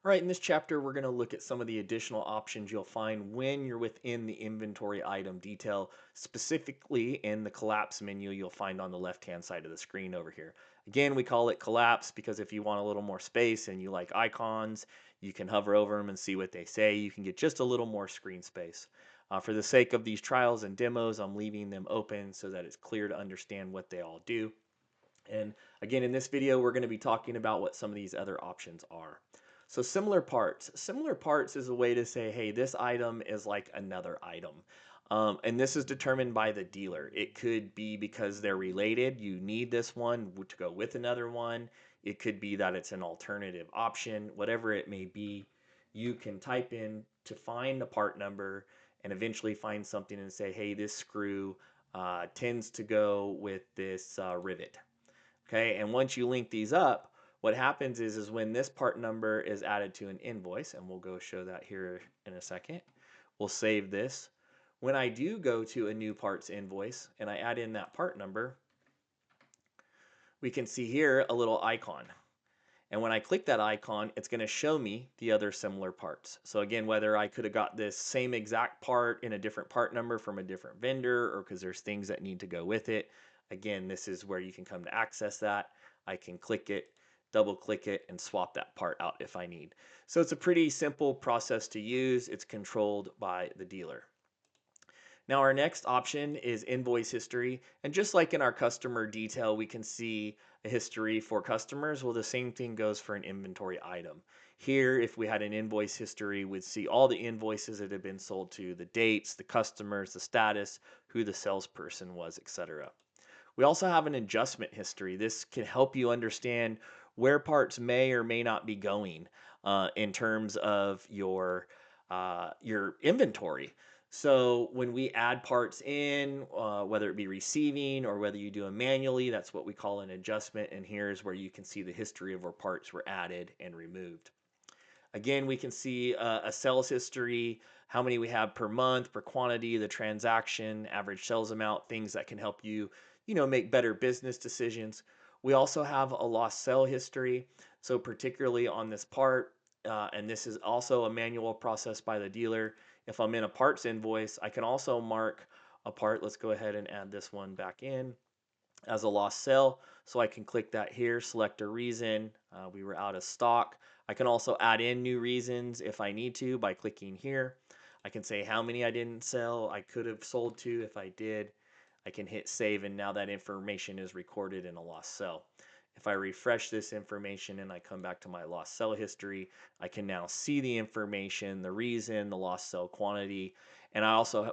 All right, in this chapter, we're going to look at some of the additional options you'll find when you're within the inventory item detail, specifically in the collapse menu you'll find on the left-hand side of the screen over here. Again, we call it collapse because if you want a little more space and you like icons, you can hover over them and see what they say. You can get just a little more screen space. For the sake of these trials and demos, I'm leaving them open so that it's clear to understand what they all do. And again, in this video, we're going to be talking about what some of these other options are. So similar parts. Similar parts is a way to say, hey, this item is like another item. And this is determined by the dealer. It could be because they're related. You need this one to go with another one. It could be that it's an alternative option. Whatever it may be, you can type in to find the part number and eventually find something and say, hey, this screw tends to go with this rivet. Okay, and once you link these up, what happens is when this part number is added to an invoice, and we'll go show that here in a second, we'll save this. When I do go to a new parts invoice and I add in that part number, we can see here a little icon. And when I click that icon, it's going to show me the other similar parts. So again, whether I could have got this same exact part in a different part number from a different vendor or because there's things that need to go with it, again, this is where you can come to access that. I can click it, double click it, and swap that part out if I need. So it's a pretty simple process to use. It's controlled by the dealer. Now our next option is invoice history. And just like in our customer detail, we can see a history for customers. Well, the same thing goes for an inventory item. Here, if we had an invoice history, we'd see all the invoices that have been sold to, the dates, the customers, the status, who the salesperson was, etc. We also have an adjustment history. This can help you understand where parts may or may not be going in terms of your inventory. So when we add parts in, whether it be receiving or whether you do them manually, that's what we call an adjustment. And here's where you can see the history of where parts were added and removed. Again, we can see a sales history, how many we have per month, per quantity, the transaction, average sales amount, things that can help you, make better business decisions. We also have a lost sale history. So particularly on this part, and this is also a manual process by the dealer. If I'm in a parts invoice, I can also mark a part. Let's go ahead and add this one back in as a lost sale. So I can click that here, select a reason. We were out of stock. I can also add in new reasons if I need to by clicking here. I can say how many I didn't sell, I could have sold to if I did. I can hit save and now that information is recorded in a lost sale. If I refresh this information and I come back to my lost sell history, I can now see the information, the reason, the lost sell quantity, and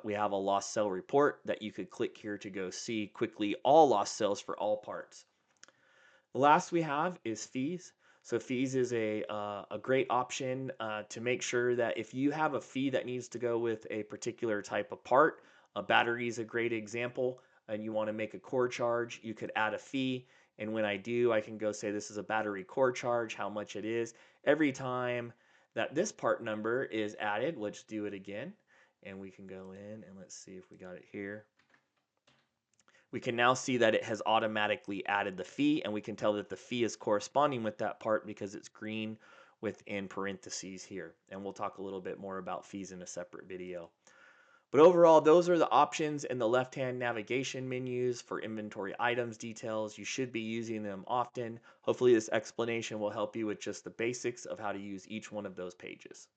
we have a lost sell report that you could click here to go see quickly all lost sales for all parts. The last we have is fees. So fees is a great option to make sure that if you have a fee that needs to go with a particular type of part, a battery is a great example, and you want to make a core charge, you could add a fee. And when I do, I can go say this is a battery core charge, how much it is. Every time that this part number is added, let's do it again. And we can go in and let's see if we got it here. We can now see that it has automatically added the fee, and we can tell that the fee is corresponding with that part because it's green within parentheses here. And we'll talk a little bit more about fees in a separate video. But overall, those are the options in the left-hand navigation menus for inventory items details. You should be using them often. Hopefully this explanation will help you with just the basics of how to use each one of those pages.